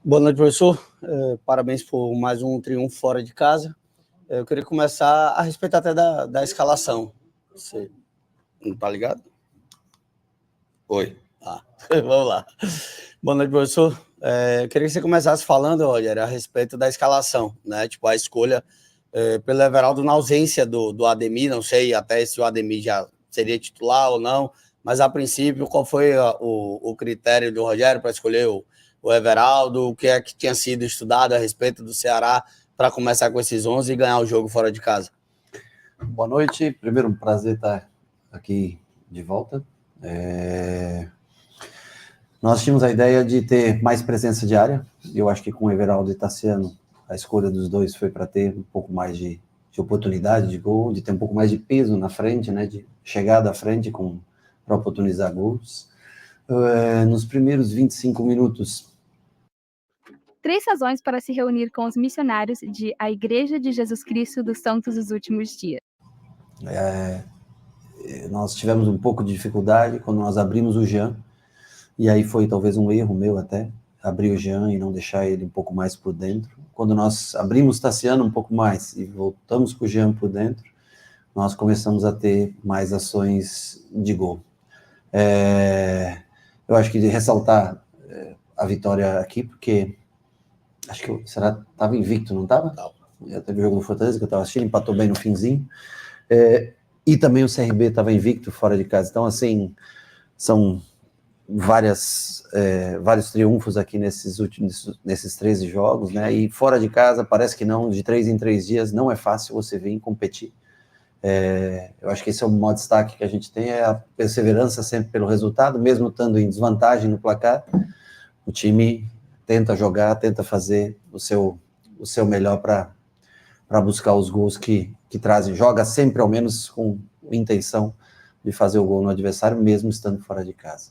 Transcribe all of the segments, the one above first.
Boa noite, professor. Parabéns por mais um triunfo fora de casa. Eu queria começar a respeito até da escalação. Você não tá ligado? Oi. Vamos lá. Boa noite, professor. Eu queria que você começasse falando, Rogério, a respeito da escalação, né? Tipo, a escolha pelo Everaldo na ausência do Ademir. Não sei até se o Ademir já seria titular ou não, mas a princípio, qual foi o critério do Rogério para escolher o Everaldo? O que é que tinha sido estudado a respeito do Ceará para começar com esses 11 e ganhar o jogo fora de casa? Boa noite. Primeiro, um prazer estar aqui de volta. Nós tínhamos a ideia de ter mais presença de área. Eu acho que com o Everaldo e Tassiano, a escolha dos dois foi para ter um pouco mais de oportunidade de gol, de ter um pouco mais de peso na frente, né, de chegada à frente para oportunizar gols. Nos primeiros 25 minutos... 3 razões para se reunir com os missionários de A Igreja de Jesus Cristo dos Santos dos Últimos Dias. Nós tivemos um pouco de dificuldade quando nós abrimos o Jean, e aí foi talvez um erro meu até, abrir o Jean e não deixar ele um pouco mais por dentro. Quando nós abrimos Tassiano um pouco mais e voltamos com o Jean por dentro, nós começamos a ter mais ações de gol. Eu acho que de ressaltar a vitória aqui, porque acho que o Ceará estava invicto, não estava? Já teve o jogo do Fortaleza que eu estava assistindo, empatou bem no finzinho. E também o CRB estava invicto fora de casa. Então, assim, são vários triunfos aqui nesses 13 jogos, né? E fora de casa, parece que não, de 3 em 3 dias, não é fácil você vir competir. Eu acho que esse é o maior destaque que a gente tem, é a perseverança sempre pelo resultado, mesmo estando em desvantagem no placar, o time tenta jogar, tenta fazer o seu melhor para buscar os gols que trazem, joga sempre ao menos com intenção de fazer o gol no adversário, mesmo estando fora de casa.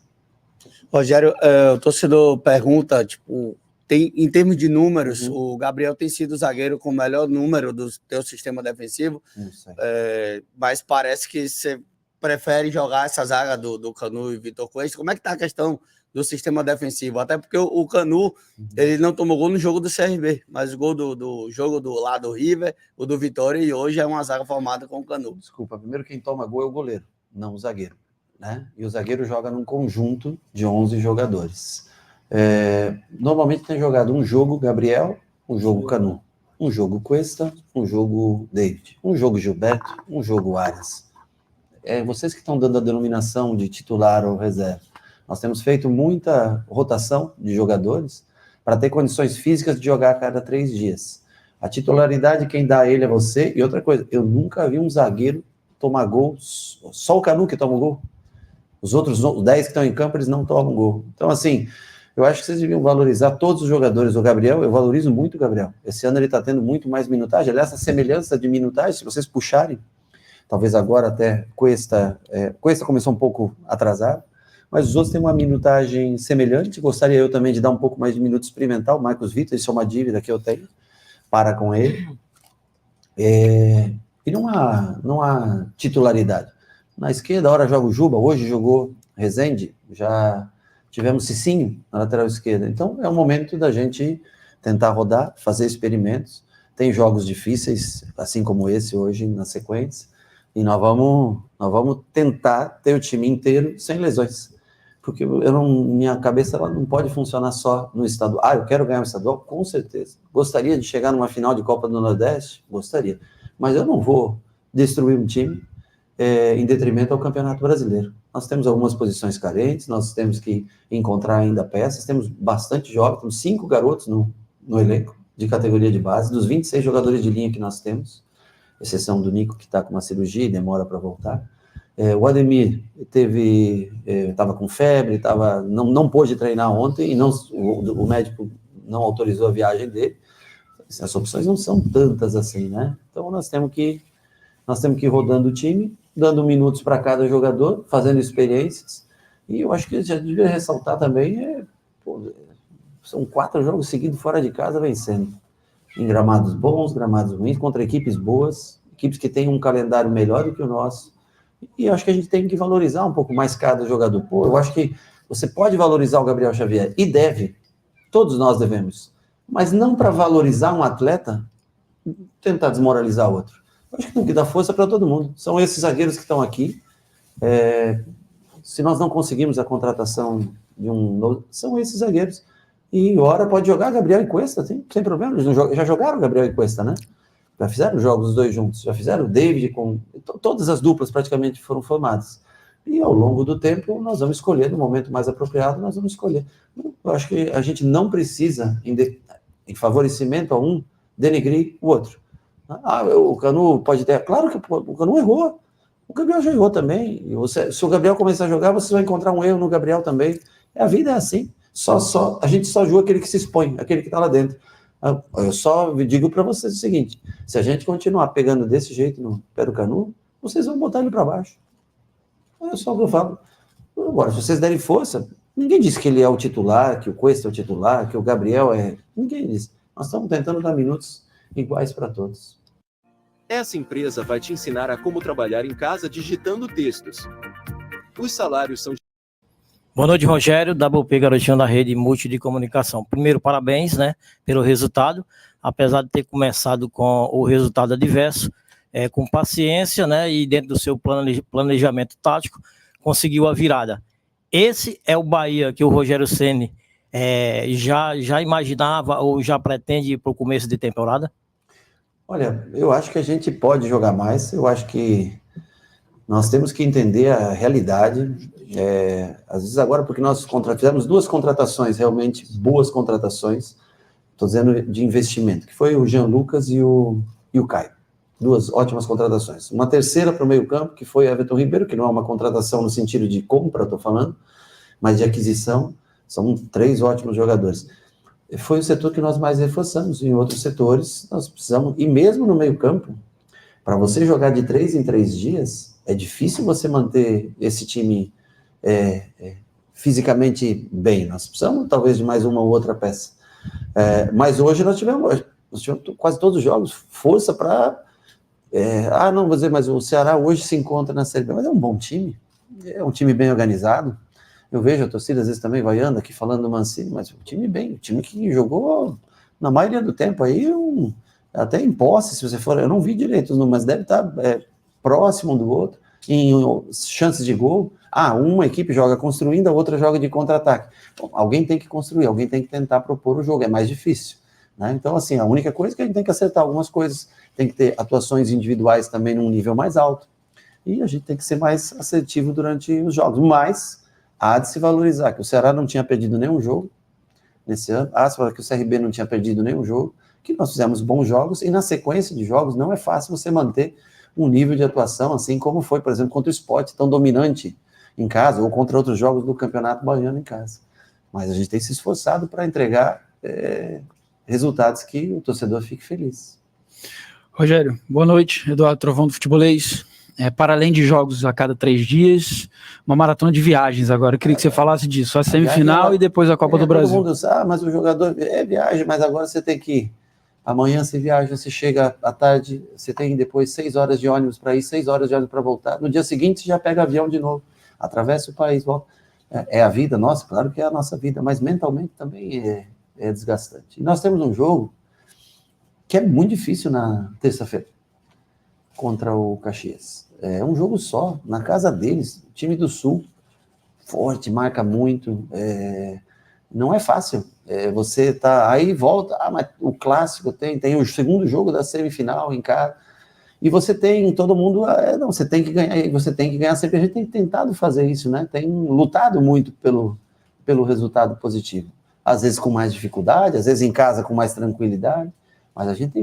Rogério, o torcedor pergunta, tipo, em termos de números, o Gabriel tem sido o zagueiro com o melhor número do teu sistema defensivo, mas parece que você prefere jogar essa zaga do Canu e Vitor Cuesta. Como é que tá a questão do sistema defensivo? Até porque o Canu, ele não tomou gol no jogo do CRB, mas o gol do jogo do lado do River, o do Vitória, e hoje é uma zaga formada com o Canu. Desculpa, primeiro quem toma gol é o goleiro, não o zagueiro, né? E o zagueiro joga num conjunto de 11 jogadores. Normalmente tem jogado um jogo Gabriel, um jogo Canu, um jogo Cuesta, um jogo David, um jogo Gilberto, um jogo Arias. Vocês que estão dando a denominação de titular ou reserva. Nós temos feito muita rotação de jogadores para ter condições físicas de jogar a cada 3 dias. A titularidade, quem dá ele é você. E outra coisa, eu nunca vi um zagueiro tomar gol, só o Canu que toma gol. Os outros 10 que estão em campo, eles não tomam gol. Então, assim, eu acho que vocês deviam valorizar todos os jogadores. O Gabriel, eu valorizo muito o Gabriel. Esse ano ele está tendo muito mais minutagem. Aliás, essa semelhança de minutagem, se vocês puxarem, talvez agora até Cuesta começou um pouco atrasado, mas os outros têm uma minutagem semelhante. Gostaria eu também de dar um pouco mais de minuto experimental. O Marcos Vitor, isso é uma dívida que eu tenho para com ele. E não há titularidade. Na esquerda, hora joga o Juba, hoje jogou Rezende, já tivemos Cicinho na lateral esquerda. Então, é o momento da gente tentar rodar, fazer experimentos. Tem jogos difíceis, assim como esse hoje, na sequência, e nós vamos tentar ter o time inteiro sem lesões. Porque minha cabeça ela não pode funcionar só no estadual. Eu quero ganhar o estadual? Com certeza. Gostaria de chegar numa final de Copa do Nordeste? Gostaria. Mas eu não vou destruir um time em detrimento ao Campeonato Brasileiro. Nós temos algumas posições carentes, nós temos que encontrar ainda peças, temos bastante jogos, temos 5 garotos no elenco de categoria de base, dos 26 jogadores de linha que nós temos, exceção do Nico, que está com uma cirurgia e demora para voltar. O Ademir estava com febre, não pôde treinar ontem, e o médico não autorizou a viagem dele. As opções não são tantas assim, né? Então nós temos que ir rodando o time, dando minutos para cada jogador, fazendo experiências, e eu acho que já devia ressaltar também, são 4 jogos seguidos fora de casa vencendo, em gramados bons, gramados ruins, contra equipes boas, equipes que têm um calendário melhor do que o nosso, e eu acho que a gente tem que valorizar um pouco mais cada jogador. Eu acho que você pode valorizar o Gabriel Xavier, e deve, Todos nós devemos. Mas não para valorizar um atleta, tentar desmoralizar o outro. Eu acho que tem que dar força para todo mundo. São esses zagueiros que estão aqui. Se nós não conseguimos a contratação de um novo, são esses zagueiros. E ora pode jogar Gabriel e Cuesta, sem problema. Eles já jogaram Gabriel e Cuesta, né? Já fizeram jogos os dois juntos. Já fizeram o David com... Todas as duplas praticamente foram formadas. E ao longo do tempo, nós vamos escolher, no momento mais apropriado, nós vamos escolher. Eu acho que a gente não precisa, em favorecimento a um, denegrir o outro. O Canu pode ter... Claro que o Canu errou. O Gabriel já errou também. Se o Gabriel começar a jogar, você vai encontrar um erro no Gabriel também. A vida é assim. A gente só julga aquele que se expõe, aquele que está lá dentro. Eu só digo para vocês o seguinte: se a gente continuar pegando desse jeito no pé do Canu, vocês vão botar ele para baixo. É só o que eu falo. Agora, se vocês derem força, ninguém disse que ele é o titular, que o Cuesta é o titular, que o Gabriel é... Ninguém disse. Nós estamos tentando dar minutos iguais para todos. Essa empresa vai te ensinar a como trabalhar em casa digitando textos. Os salários são... Boa noite, Rogério, WP Garotinho da Rede Multi de Comunicação. Primeiro, parabéns, né, pelo resultado, apesar de ter começado com o resultado adverso, com paciência, né, e dentro do seu planejamento tático, conseguiu a virada. Esse é o Bahia que o Rogério Ceni já imaginava ou já pretende ir para o começo de temporada? Olha, eu acho que a gente pode jogar mais, eu acho que nós temos que entender a realidade, às vezes agora, porque nós fizemos 2 contratações, realmente boas contratações, estou dizendo de investimento, que foi o Jean Lucas e o Caio, 2 ótimas contratações. Uma terceira para o meio campo, que foi Everton Ribeiro, que não é uma contratação no sentido de compra, estou falando, mas de aquisição, são 3 ótimos jogadores. Foi o setor que nós mais reforçamos, em outros setores nós precisamos, e mesmo no meio campo, para você jogar de 3 em 3 dias, é difícil você manter esse time fisicamente bem. Nós precisamos talvez de mais uma ou outra peça. Mas hoje nós tivemos quase todos os jogos força para... não vou dizer, mas o Ceará hoje se encontra na Série B, mas é um bom time, é um time bem organizado. Eu vejo a torcida às vezes também vaiando aqui falando do Mancini, mas o time bem, o time que jogou na maioria do tempo aí, até em posse, se você for, eu não vi direito, mas deve estar próximo do outro, em chances de gol. Uma equipe joga construindo, a outra joga de contra-ataque. Bom, alguém tem que construir, alguém tem que tentar propor o jogo, é mais difícil, né? Então, assim, a única coisa é que a gente tem que acertar algumas coisas, tem que ter atuações individuais também num nível mais alto, e a gente tem que ser mais assertivo durante os jogos, mas há de se valorizar, que o Ceará não tinha perdido nenhum jogo nesse ano, que o CRB não tinha perdido nenhum jogo, que nós fizemos bons jogos, e na sequência de jogos não é fácil você manter um nível de atuação, assim como foi, por exemplo, contra o Sport, tão dominante em casa, ou contra outros jogos do Campeonato Baiano em casa. Mas a gente tem se esforçado para entregar resultados que o torcedor fique feliz. Rogério, boa noite, Eduardo Trovão do Futebolês. Para além de jogos a cada 3 dias, uma maratona de viagens agora. Eu queria que você falasse disso, a semifinal e depois a Copa do Brasil. Todo mundo, mas o jogador viaja, mas agora você tem que ir. Amanhã você viaja, você chega à tarde, você tem depois 6 horas de ônibus para ir, 6 horas de ônibus para voltar. No dia seguinte você já pega avião de novo, atravessa o país, volta. É a vida nossa, claro que é a nossa vida, mas mentalmente também é desgastante. E nós temos um jogo que é muito difícil na terça-feira, contra o Caxias. É um jogo só, na casa deles, time do Sul, forte, marca muito, não é fácil. Você tá aí, volta, mas o clássico tem o segundo jogo da semifinal em casa, e você tem todo mundo, você tem que ganhar sempre. A gente tem tentado fazer isso, né? Tem lutado muito pelo resultado positivo. Às vezes com mais dificuldade, às vezes em casa com mais tranquilidade, mas a gente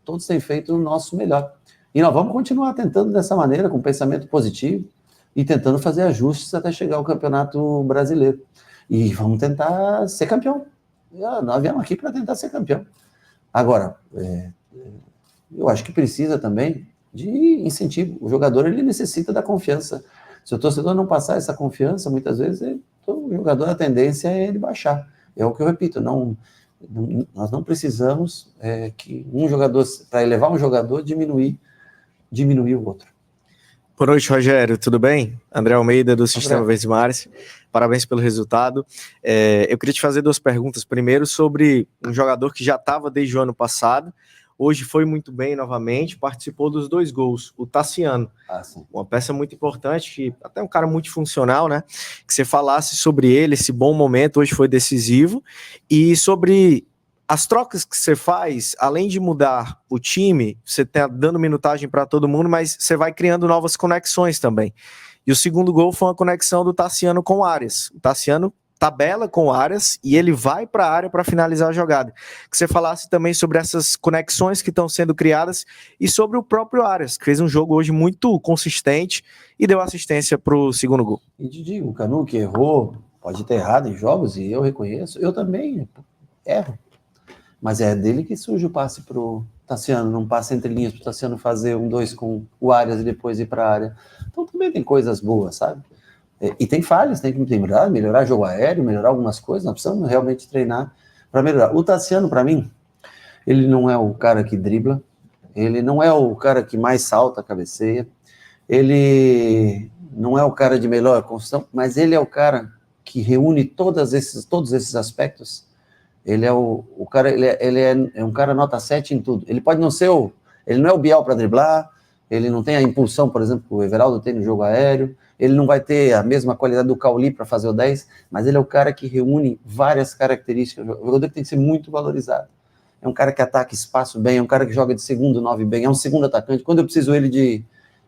todos têm feito o nosso melhor. E nós vamos continuar tentando dessa maneira, com pensamento positivo, e tentando fazer ajustes até chegar ao Campeonato Brasileiro. E vamos tentar ser campeão. Nós viemos aqui para tentar ser campeão. Agora, eu acho que precisa também de incentivo. O jogador, ele necessita da confiança. Se o torcedor não passar essa confiança, muitas vezes, o jogador, a tendência é ele baixar. É o que eu repito, nós não precisamos que um jogador, para elevar um jogador, diminuir o outro. Boa noite, Rogério, tudo bem? André Almeida, do Sistema Verdes Mares. Parabéns pelo resultado. Eu queria te fazer 2 perguntas. Primeiro, sobre um jogador que já estava desde o ano passado, hoje foi muito bem novamente, participou dos 2 gols, o Tassiano. Uma peça muito importante, que até um cara multifuncional, né? Que você falasse sobre ele, esse bom momento, hoje foi decisivo, e sobre as trocas que você faz, além de mudar o time, você está dando minutagem para todo mundo, mas você vai criando novas conexões também. E o segundo gol foi uma conexão do Tassiano com o Arias. O Tassiano tabela com o Arias e ele vai para a área para finalizar a jogada. Que você falasse também sobre essas conexões que estão sendo criadas e sobre o próprio Arias, que fez um jogo hoje muito consistente e deu assistência para o segundo gol. E te digo, o Canu que errou, pode ter errado em jogos, e eu reconheço, eu também erro. Mas é dele que surge o passe pro Tassiano, não passa entre linhas pro Tassiano fazer 1-2 com o Arias e depois ir para a área. Então também tem coisas boas, sabe? E tem falhas, tem que melhorar jogo aéreo, melhorar algumas coisas, nós precisamos realmente treinar para melhorar. O Tassiano, para mim, ele não é o cara que dribla, ele não é o cara que mais salta, cabeceia, ele não é o cara de melhor construção, mas ele é o cara que reúne todos esses aspectos. Ele é o cara, ele é um cara nota 7 em tudo. Ele pode não ser ele não é o Biel para driblar, ele não tem a impulsão, por exemplo, que o Everaldo tem no jogo aéreo, ele não vai ter a mesma qualidade do Cauli para fazer o 10, mas ele é o cara que reúne várias características. O jogador que tem que ser muito valorizado. É um cara que ataca espaço bem, é um cara que joga de segundo 9 bem, é um segundo atacante. Quando eu preciso ele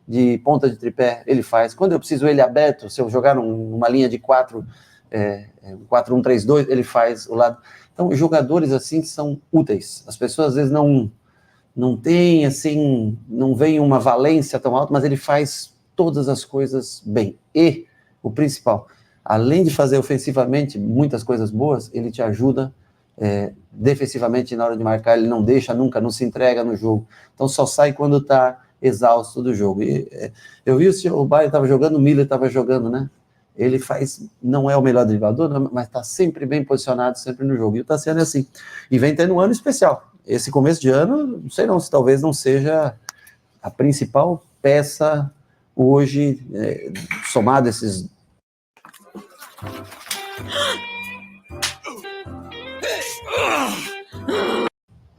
de ponta de tripé, ele faz. Quando eu preciso ele aberto, se eu jogar numa linha de 4, 4-1-3-2, ele faz o lado. Então, jogadores assim são úteis. As pessoas às vezes não têm, assim, não veem uma valência tão alta, mas ele faz todas as coisas bem. E, o principal, além de fazer ofensivamente muitas coisas boas, ele te ajuda defensivamente na hora de marcar, ele não deixa nunca, não se entrega no jogo. Então, só sai quando está exausto do jogo. E, eu vi o Bayern estava jogando, o Miller estava jogando, né? Ele não é o melhor driblador, mas está sempre bem posicionado, sempre no jogo. E o Tassiano é assim. E vem tendo um ano especial. Esse começo de ano, não sei não, se talvez não seja a principal peça hoje, somado esses...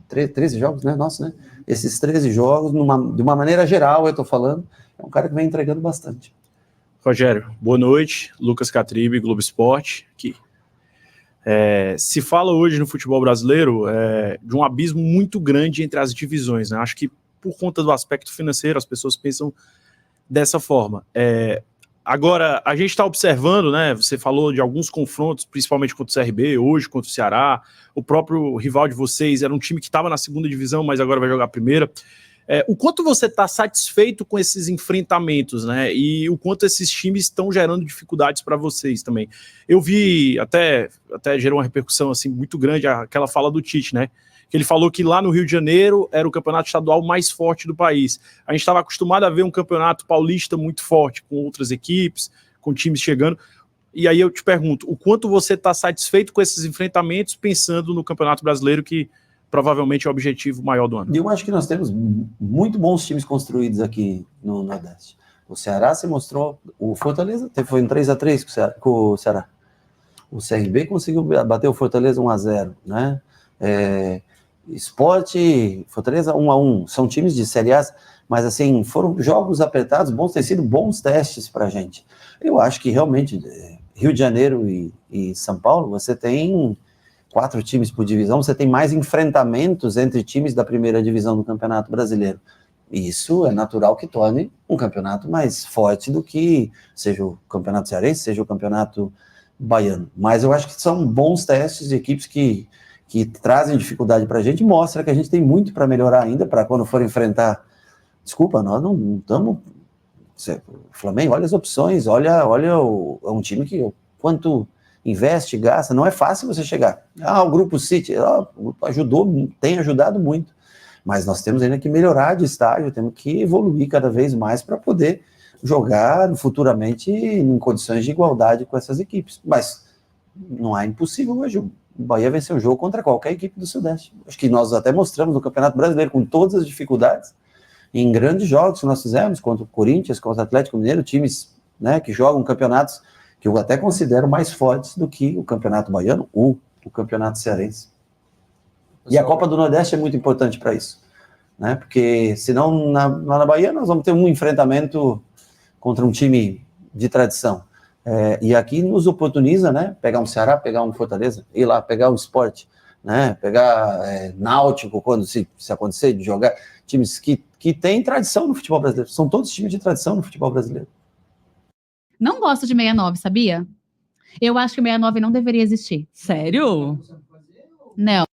13 jogos, né? Nossa, né? Esses 13 jogos, de uma maneira geral, eu tô falando, é um cara que vem entregando bastante. Rogério, boa noite. Lucas Catribe, Globo Esporte, aqui. Se fala hoje no futebol brasileiro de um abismo muito grande entre as divisões, né? Acho que por conta do aspecto financeiro, as pessoas pensam dessa forma. Agora, a gente está observando, né? Você falou de alguns confrontos, principalmente contra o CRB, hoje contra o Ceará. O próprio rival de vocês era um time que estava na segunda divisão, mas agora vai jogar a primeira. O quanto você está satisfeito com esses enfrentamentos, né? E o quanto esses times estão gerando dificuldades para vocês também. Eu vi, até gerou uma repercussão assim, muito grande, aquela fala do Tite, né? Que ele falou que lá no Rio de Janeiro era o campeonato estadual mais forte do país. A gente estava acostumado a ver um campeonato paulista muito forte, com outras equipes, com times chegando. E aí eu te pergunto, o quanto você está satisfeito com esses enfrentamentos, pensando no Campeonato Brasileiro, que provavelmente é o objetivo maior do ano? Eu acho que nós temos muito bons times construídos aqui no Nordeste. O Ceará se mostrou, o Fortaleza foi um 3-3 com o Ceará. O CRB conseguiu bater o Fortaleza 1-0, né? Sport, Fortaleza 1-1, são times de Série A, mas assim, foram jogos apertados, bons, tem sido bons testes pra gente. Eu acho que realmente, Rio de Janeiro e São Paulo, você tem 4 times por divisão, você tem mais enfrentamentos entre times da primeira divisão do Campeonato Brasileiro. E isso é natural que torne um campeonato mais forte do que seja o Campeonato Cearense, seja o Campeonato Baiano. Mas eu acho que são bons testes de equipes que trazem dificuldade para a gente, mostra que a gente tem muito para melhorar ainda, para quando for enfrentar. Desculpa, nós não estamos... O Flamengo, olha as opções, olha um time que quanto investe, gasta, não é fácil você chegar. O Grupo City, o grupo tem ajudado muito, mas nós temos ainda que melhorar de estágio, temos que evoluir cada vez mais para poder jogar futuramente em condições de igualdade com essas equipes. Mas não é impossível hoje o Bahia vencer o jogo contra qualquer equipe do Sudeste. Acho que nós até mostramos no Campeonato Brasileiro, com todas as dificuldades, em grandes jogos que nós fizemos, contra o Corinthians, contra o Atlético Mineiro, times, né, que jogam campeonatos que eu até considero mais fortes do que o Campeonato Baiano ou o Campeonato Cearense. E a Copa do Nordeste é muito importante para isso, né? Porque senão lá na Bahia nós vamos ter um enfrentamento contra um time de tradição. E aqui nos oportuniza, né? Pegar um Ceará, pegar um Fortaleza, ir lá, pegar um Sport, né? Pegar Náutico, quando se acontecer de jogar, times que têm tradição no futebol brasileiro. São todos times de tradição no futebol brasileiro. Não gosto de 69, sabia? Eu acho que o 69 não deveria existir. Sério? Não.